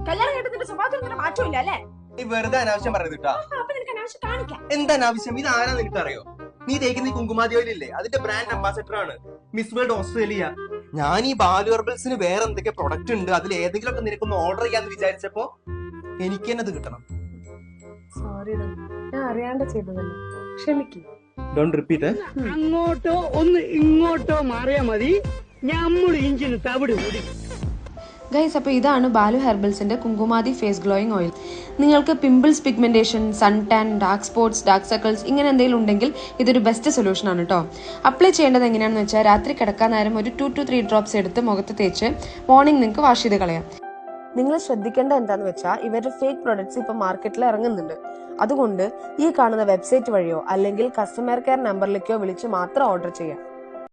കല്യാണം കേട്ടതിന്റെ സ്വഭാവത്തിൽ മാറ്റമില്ല അല്ലേ? നീ വെറുതെ അനാവശ്യം പറയുന്നത്. എന്താ അനാവശ്യം? ഇത് ആരാ നിനക്കറിയോ? നീ തേക്കുന്ന കുങ്കുമാതി ഓയിലില്ലേ, അതിന്റെ ബ്രാൻഡ് അംബാസഡർ ആണ് മിസ് വേൾഡ് ഓസ്ട്രേലിയ. ഞാൻ ഈ ബാലു ഹെർബൽസിന് വേറെ എന്തൊക്കെ പ്രൊഡക്റ്റ് ഉണ്ട്, അതിൽ ഏതെങ്കിലും ഒക്കെ നിനക്കൊന്ന് ഓർഡർ ചെയ്യാന്ന് വിചാരിച്ചപ്പോ എനിക്ക് തന്നെ അത് കിട്ടണം. സോറി, ഞാൻ അറിയാണ്ട് ചെയ്തതല്ലേ, ക്ഷമിക്കും. Don't repeat. അങ്ങോട്ടോ ഒന്ന് ഇങ്ങോട്ടോ മാറിയാ മതി, നമ്മൾ ഇഞ്ചിന് തവിട് കൂടി. ഗൈസ്, അപ്പോൾ ഇതാണ് ബാലു ഹെർബൽസിന്റെ കുങ്കുമാതി ഫേസ് ഗ്ലോയിങ് ഓയിൽ. നിങ്ങൾക്ക് pimples, pigmentation, sun tan, dark spots, dark circles ഇങ്ങനെ എന്തെങ്കിലും ഉണ്ടെങ്കിൽ ഇതൊരു ബെസ്റ്റ് സൊല്യൂഷൻ ആണ് കേട്ടോ. അപ്ലൈ ചെയ്യേണ്ടത് എങ്ങനെയാണെന്ന് വെച്ചാൽ രാത്രി കിടക്കാൻ നേരം ഒരു 2 to 3 ഡ്രോപ്സ് എടുത്ത് മുഖത്ത് തേച്ച് മോർണിംഗ് നിങ്ങൾക്ക് വാഷ് ചെയ്ത് കളയാം. നിങ്ങൾ ശ്രദ്ധിക്കേണ്ട എന്താന്ന് വെച്ചാൽ ഇവരുടെ ഫേക്ക് പ്രൊഡക്ട്സ് ഇപ്പൊ മാർക്കറ്റിൽ ഇറങ്ങുന്നുണ്ട്. അതുകൊണ്ട് ഈ കാണുന്ന വെബ്സൈറ്റ് വഴിയോ അല്ലെങ്കിൽ കസ്റ്റമർ കെയർ നമ്പറിലേക്കോ വിളിച്ച് മാത്രം ഓർഡർ ചെയ്യാം.